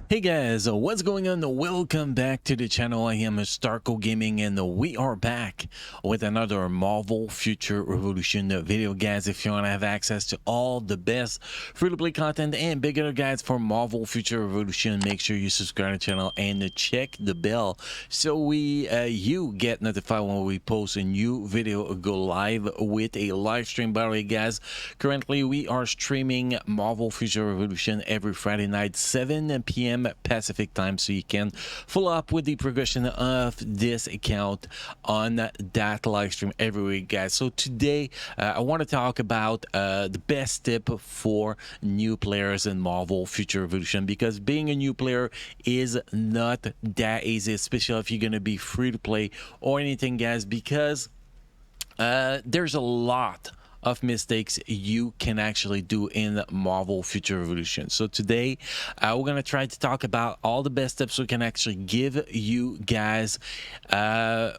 Hey guys, what's going on? Welcome back to the channel. I am Starco Gaming and we are back with another Marvel Future Revolution video. Guys, if you want to have access to all the best free-to-play content and beginner guides for Marvel Future Revolution, make sure you subscribe to the channel and check the bell so you get notified when we post a new video, go live with a live stream. By the way, guys, currently we are streaming Marvel Future Revolution every Friday night, 7 p.m. Pacific time, so you can follow up with the progression of this account on that live stream every week, guys. So today I want to talk about the best tip for new players in Marvel Future Revolution, because being a new player is not that easy, especially if you're going to be free to play or anything, guys, because there's a lot of mistakes you can actually do in Marvel Future Revolution. So today we're gonna try to talk about all the best tips we can actually give you guys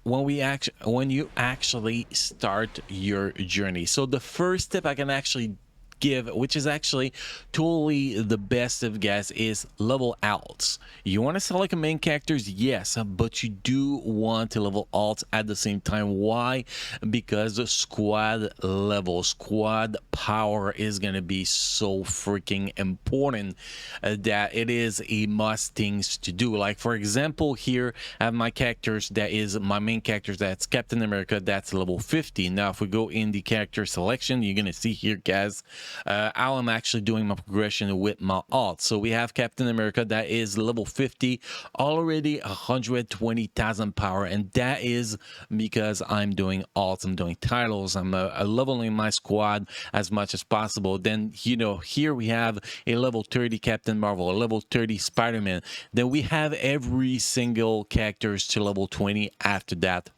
when you actually start your journey. So the first tip I can actually give, which is actually totally the best of guys, is level alts. You want to select main characters, yes, but you do want to level alts at the same time. Why? Because the squad power is going to be so freaking important that it is a must things to do. Like, for example, here I have my characters, that is my main characters, that's Captain America, that's level 50. Now if we go in the character selection, you're gonna see here, guys, how I'm actually doing my progression with my alt. So we have Captain America, that is level 50, already 120,000 power, and that is because I'm doing alts, I'm doing titles, I'm leveling my squad as much as possible. Then, you know, here we have a level 30 Captain Marvel, a level 30 Spider-Man. Then we have every single characters to level 20 after that.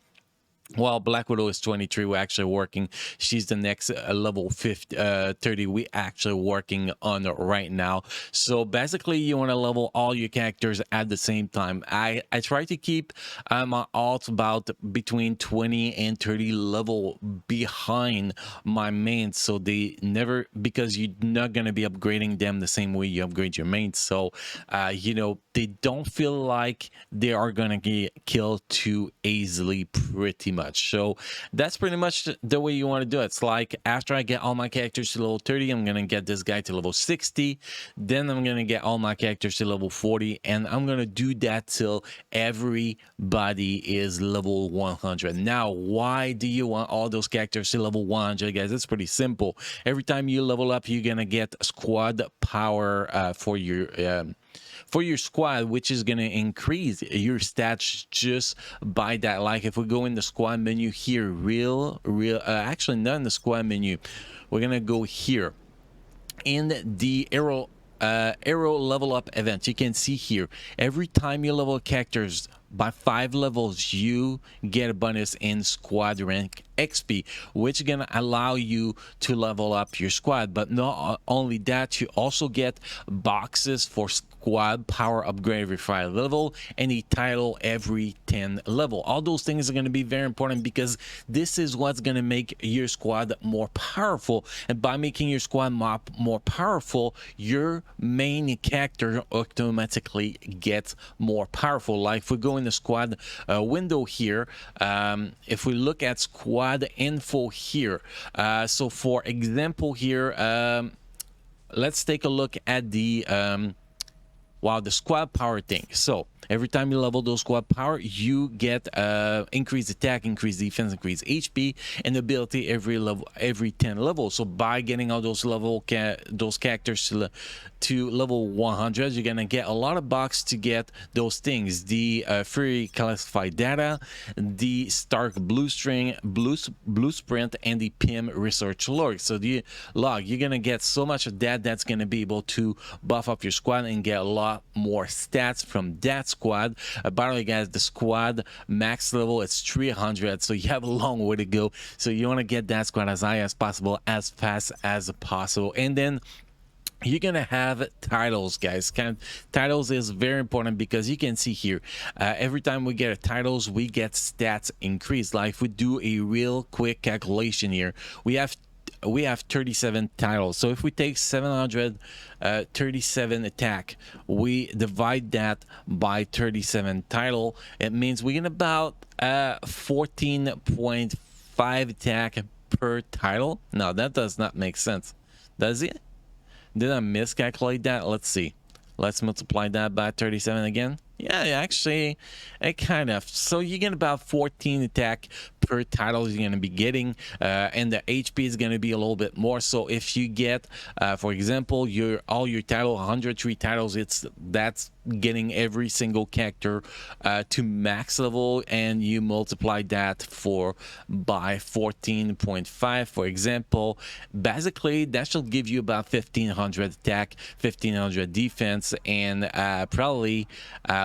Well, Black Widow is 23. We're actually working. She's the next level 30 we actually working on right now. So basically, you want to level all your characters at the same time. I try to keep my alts about between 20 and 30 level behind my mains, so they never, because you're not going to be upgrading them the same way you upgrade your mains. So you know, they don't feel like they are going to get killed too easily, pretty much. So that's pretty much the way you want to do it. It's like, after I get all my characters to level 30, I'm gonna get this guy to level 60, then I'm gonna get all my characters to level 40, and I'm gonna do that till everybody is level 100. Now, why do you want all those characters to level 100, guys? It's pretty simple. Every time you level up, you're gonna get squad power for your squad, which is going to increase your stats just by that. Like, if we go in the squad menu here, actually not in the squad menu, we're going to go here in the arrow level up event. You can see here, every time you level characters by 5 levels, you get a bonus in squad rank XP, which is gonna allow you to level up your squad. But not only that, you also get boxes for squad power upgrade every 5 level and a title every 10 level. All those things are going to be very important, because this is what's going to make your squad more powerful, and by making your squad more powerful, your main character automatically gets more powerful. Like, if we go in the squad window here, if we look at squad info here, so for example here, let's take a look at the the squad power thing. So every time you level those squad power, you get increased attack, increased defense, increased HP, and ability every 10 levels. So by getting all those characters to level 100, you're gonna get a lot of bucks to get those things: the free classified data, the Stark blueprint, and the PIM research log. So you're gonna get so much of that, that's gonna be able to buff up your squad and get a lot more stats from that squad. By the way, guys, the squad max level is 300, so you have a long way to go. So you want to get that squad as high as possible, as fast as possible. And then you're gonna have titles, guys. Titles is very important, because you can see here, every time we get a titles, we get stats increased. Like, if we do a real quick calculation here, we have we have 37 titles. So if we take 737 attack, we divide that by 37 title, it means we get about 14.5 attack per title. No, that does not make sense, does it? Did I miscalculate that? Let's see. Let's multiply that by 37 again. Yeah, actually, it kind of. So you get about 14 attack per title you're going to be getting, and the HP is going to be a little bit more. So if you get, for example, all your title, 103 titles, that's getting every single character to max level, and you multiply that by 14.5, for example. Basically, that should give you about 1500 attack, 1500 defense, and probably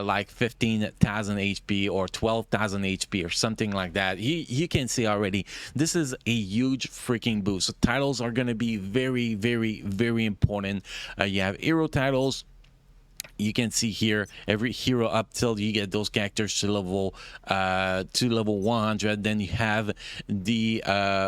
like 15,000 HP or 12,000 HP or something like that. You can see already this is a huge freaking boost. So titles are going to be very, very, very important. You have hero titles. You can see here every hero up till you get those characters to level 100. Then you have the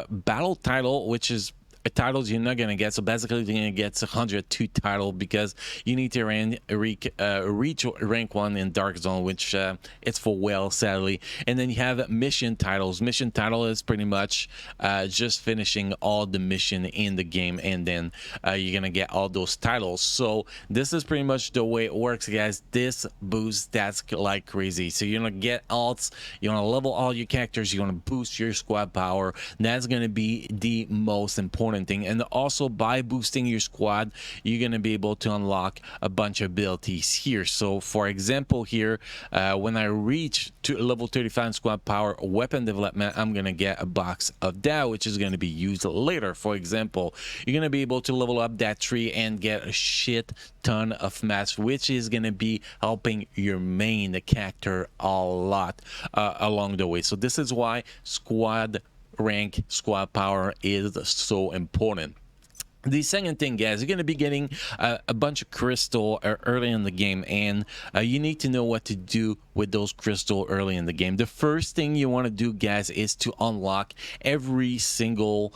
battle title, which is titles you're not gonna get. So basically you're gonna get 102 title because you need to reach rank 1 in Dark Zone, which it's for whale, sadly. And then you have mission titles. Mission title is pretty much just finishing all the mission in the game, and then you're gonna get all those titles. So this is pretty much the way it works, guys. This boost that's like crazy. So you're gonna get alts, you want to level all your characters, you want to boost your squad power. That's gonna be the most important thing. And also by boosting your squad, you're going to be able to unlock a bunch of abilities here. So for example here, when I reach to level 35 squad power weapon development, I'm going to get a box of that, which is going to be used later. For example, you're going to be able to level up that tree and get a shit ton of mats, which is going to be helping your main character a lot along the way. So this is why squad rank, squad power is so important. The second thing, guys, you're going to be getting a bunch of crystal early in the game, and you need to know what to do with those crystal early in the game. The first thing you want to do, guys, is to unlock every single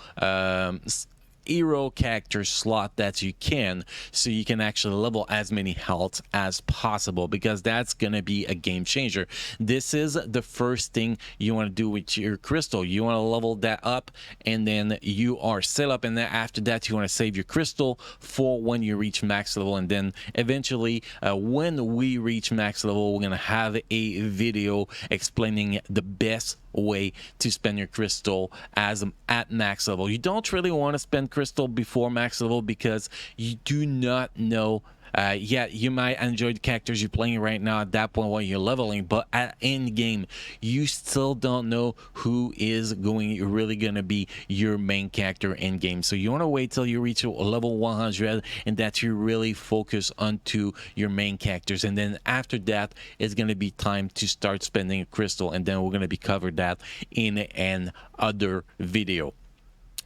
hero character slot that you can, so you can actually level as many health as possible, because that's gonna be a game changer. This is the first thing you want to do with your crystal. You want to level that up, and then you are set up, and then after that you want to save your crystal for when you reach max level. And then eventually when we reach max level, we're gonna have a video explaining the best way to spend your crystal at max level. You don't really want to spend crystal before max level because you do not know. Yeah, you might enjoy the characters you're playing right now at that point while you're leveling, but at end game you still don't know who is really gonna be your main character in game. So you want to wait till you reach level 100 and that you really focus onto your main characters, and then after that it's gonna be time to start spending a crystal, and then we're gonna be covered that in an other video.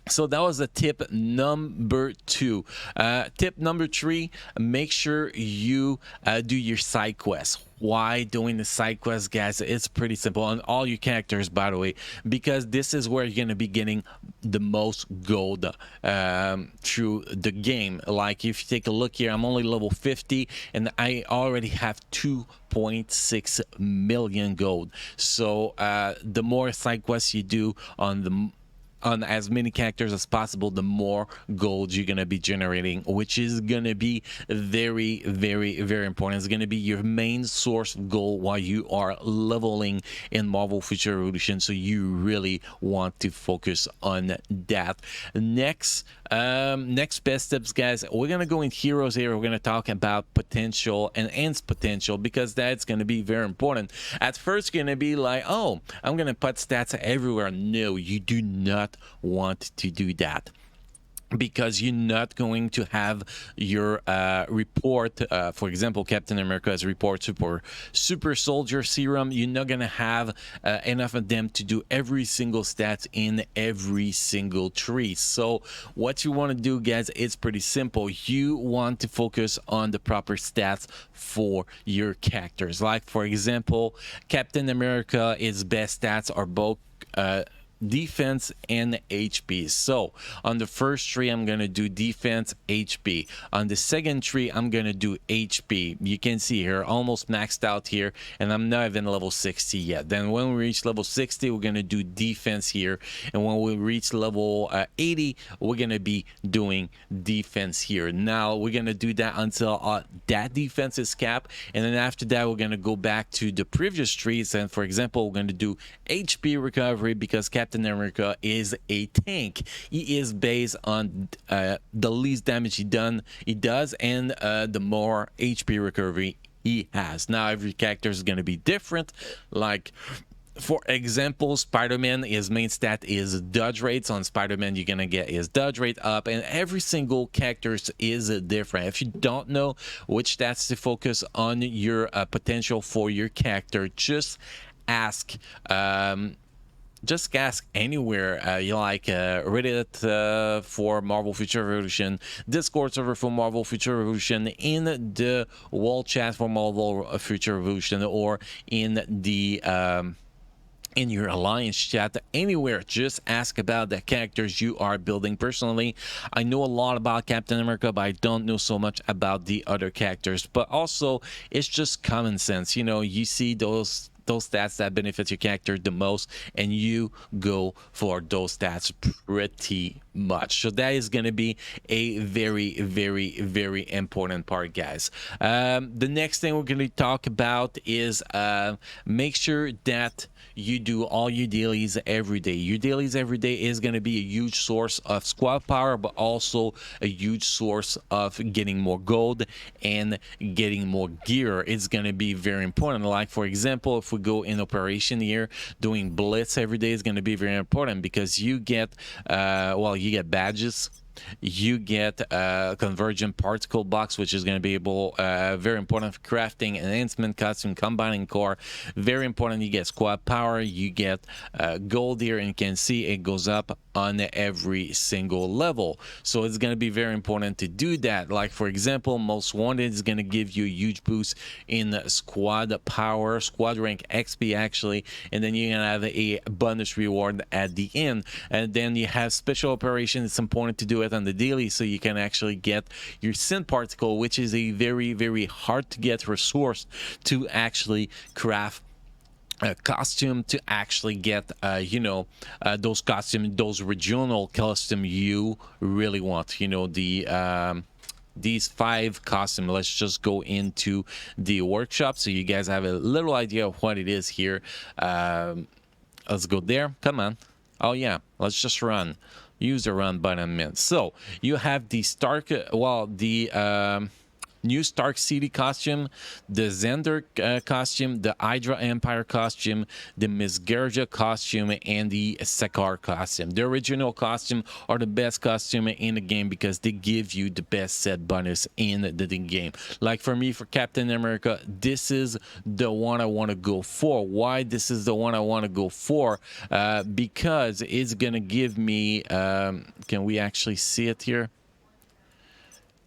So that was the tip number 2. Tip number 3, make sure you do your side quests. Why doing the side quests, guys? It's pretty simple on all your characters, by the way, because this is where you're going to be getting the most gold through the game. Like if you take a look here, I'm only level 50 and I already have 2.6 million gold. So the more side quests you do on as many characters as possible, the more gold you're going to be generating, which is going to be very, very, very important. It's going to be your main source of gold while you are leveling in Marvel Future Revolution. So you really want to focus on that. Next best tips, guys, we're going to go in heroes here. We're going to talk about potential and ends potential, because that's going to be very important. At first, you're going to be like, oh, I'm going to put stats everywhere. No, you do not want to do that, because you're not going to have your report. For example, Captain America's report super soldier serum. You're not gonna have enough of them to do every single stat in every single tree. So what you want to do, guys, it's pretty simple. You want to focus on the proper stats for your characters. Like for example, Captain America, his best stats are both defense and HP. So on the first tree, I'm gonna do defense, HP. On the second tree, I'm gonna do HP. You can see here, almost maxed out here, and I'm not even level 60 yet. Then when we reach level 60, we're gonna do defense here, and when we reach level 80, we're gonna be doing defense here. Now we're gonna do that until that defense is capped, and then after that, we're gonna go back to the previous trees. And for example, we're gonna do HP recovery because Captain America is a tank. He is based on the least damage he does, and the more HP recovery he has. Now every character is going to be different. Like for example, Spider-Man, his main stat is dodge rates. On Spider-Man, you're gonna get his dodge rate up, and every single character is different. If you don't know which stats to focus on your potential for your character, ask just ask anywhere you like, Reddit for Marvel Future Revolution, Discord server for Marvel Future Revolution, in the wall chat for Marvel Future Revolution, or in the in your alliance chat, anywhere. Just ask about the characters you are building. Personally, I know a lot about Captain America, but I don't know so much about the other characters. But also, it's just common sense. You know, you see those stats that benefit your character the most, and you go for those stats pretty much. So that is going to be a very, very, very important part, guys. The next thing we're going to talk about is make sure that you do all your dailies every day. Your dailies every day is going to be a huge source of squad power, but also a huge source of getting more gold and getting more gear. It's going to be very important. Like for example, if we go in operation here, doing blitz every day is going to be very important, because you get you get badges, you get a convergent particle box, which is going to be able very important for crafting, enhancement, costume, combining core. Very important. You get squad power, you get gold here, and you can see it goes up on every single level. So it's going to be very important to do that. Like for example, most wanted is going to give you a huge boost in squad power, squad rank XP actually, and then you're going to have a bonus reward at the end. And then you have special operations. It's important to do it on the daily so you can actually get your synth particle, which is a very, very hard to get resource to actually craft a costume, to actually get those costume, those regional costume you really want. You know, the these 5 costumes. Let's just go into the workshop so you guys have a little idea of what it is here. Let's go there. Come on. Oh yeah, let's just run. Use the run button, man. So you have the Stark, new Stark City costume, the Xander costume, the Hydra Empire costume, the Miss Gerja costume, and the Sakar costume. The original costume are the best costume in the game because they give you the best set bonus in the game. Like for me, for Captain America, this is the one I want to go for. Why this is the one I want to go for? Because it's gonna give me. Can we actually see it here?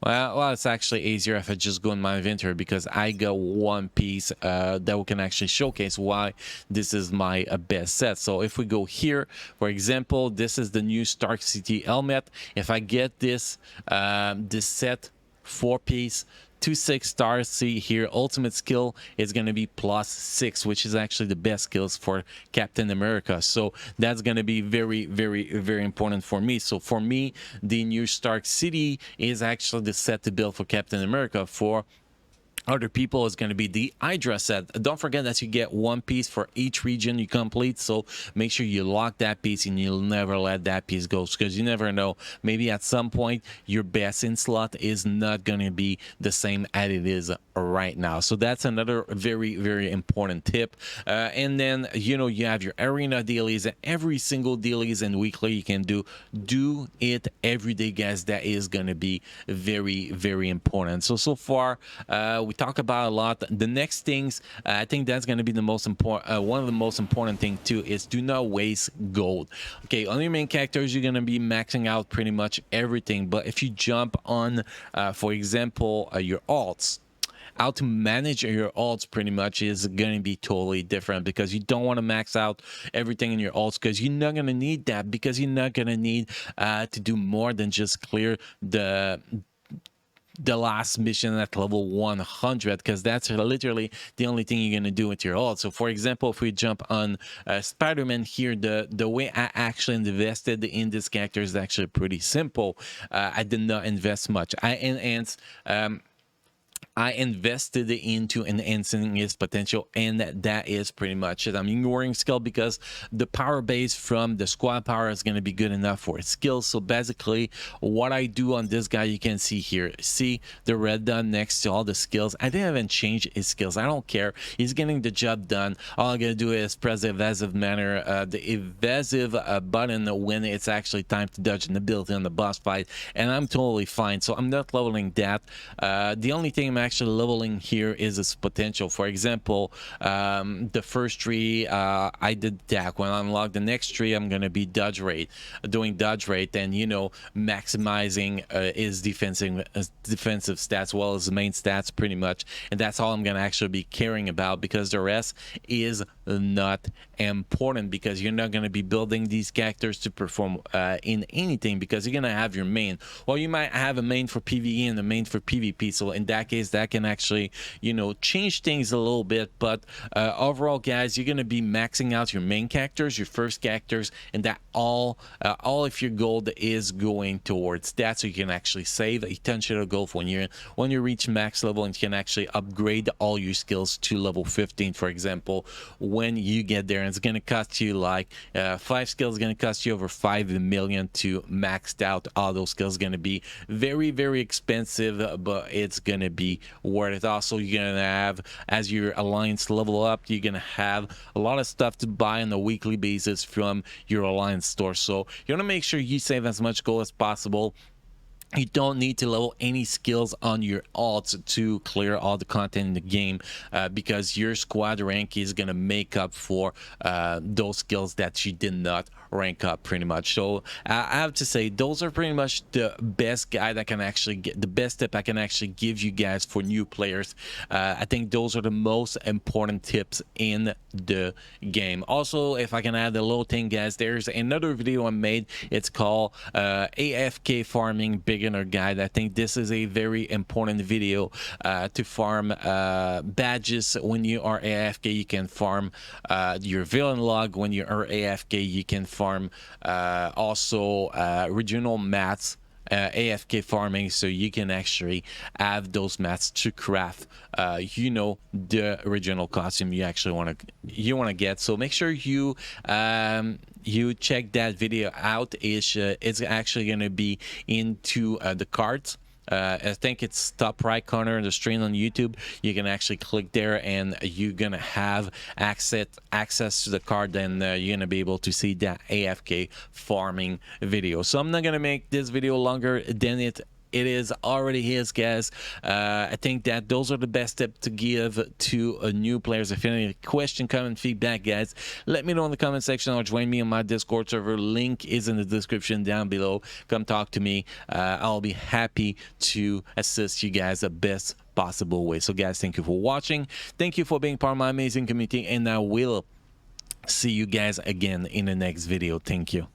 Well, it's actually easier if I just go in my inventory, because I got one piece that we can actually showcase why this is my best set. So if we go here, for example, this is the new Stark City helmet. If I get this this set, 4-piece, 6 stars. See here, ultimate skill is going to be +6, which is actually the best skills for Captain America. So that's going to be very, very, very important for me. So for me, the new Stark City is actually the set to build for Captain America. For other people, is going to be the Hydra set. Don't forget that you get 1 piece for each region you complete, so make sure you lock that piece and you'll never let that piece go, because you never know, maybe at some point your best in slot is not going to be the same as it is right now. So that's another very, very important tip. And then you have your arena dailies, and every single dailies and weekly you can do it every day, guys. That is going to be very, very important. So far we talk about a lot. The next things, I think that's going to be the most important, one of the most important thing too, is do not waste gold. Okay, on your main characters, you're going to be maxing out pretty much everything, but if you jump on for example your alts, how to manage your alts pretty much is going to be totally different, because you don't want to max out everything in your alts, because you're not going to need that, because you're not going to need to do more than just clear the last mission at level 100, because that's literally the only thing you're going to do with your ult. So for example, if we jump on Spider-Man here, the way I actually invested in this character is actually pretty simple. I did not invest much. I invested into enhancing his potential, and that is pretty much it. I'm ignoring skill because the power base from the squad power is going to be good enough for his skills. So basically what I do on this guy, you can see here, see the red dot next to all the skills. I didn't even change his skills. I don't care. He's getting the job done. All I'm going to do is press the evasive button when it's actually time to dodge an ability on the boss fight, and I'm totally fine. So I'm not leveling that. The only thing I'm actually leveling here is its potential. For example, the first tree, I did that. When I unlock the next tree, I'm going to be doing dodge rate, and maximizing his defensive stats, well as the main stats pretty much. And that's all I'm going to actually be caring about, because the rest is not important, because you're not going to be building these characters to perform in anything, because you're going to have your main. Well, you might have a main for PvE and a main for PvP, so in that case that can actually change things a little bit. But overall, guys, you're going to be maxing out your main characters, your first characters, and that all of your gold is going towards that, so you can actually save a ton shit of gold when you reach max level, and you can actually upgrade all your skills to level 15, for example, when you get there. And it's going to cost you like 5 skills is going to cost you over 5 million to max out all those skills. Going to be very, very expensive, but it's going to be worth it. Also, you're going to have, as your alliance level up, you're going to have a lot of stuff to buy on a weekly basis from your alliance store. So you want to make sure you save as much gold as possible. You don't need to level any skills on your alts to clear all the content in the game, because your squad rank is going to make up for those skills that you did not rank up pretty much. So I have to say those are pretty much the best guide I can actually get, the best tip I can actually give you guys for new players. I think those are the most important tips in the game. Also, if I can add a little thing, guys, there's another video I made. It's called AFK Farming Beginner Guide. I think this is a very important video to farm badges. When you are AFK, you can farm your villain log. When you are AFK, you can farm also regional mats, AFK farming, so you can actually have those mats to craft the original costume you actually want to get. So make sure you check that video out. It's actually going to be into the cards. I think it's top right corner of the screen on YouTube. You can actually click there, and you're gonna have access to the card, and you're gonna be able to see that AFK farming video. So I'm not gonna make this video longer than it is already his, guys. I think that those are the best tips to give to new players. If you have any question, comment, feedback, guys, let me know in the comment section, or join me on my Discord server. Link is in the description down below. Come talk to me. I'll be happy to assist you guys the best possible way. So guys, thank you for watching. Thank you for being part of my amazing community, and I will see you guys again in the next video. Thank you.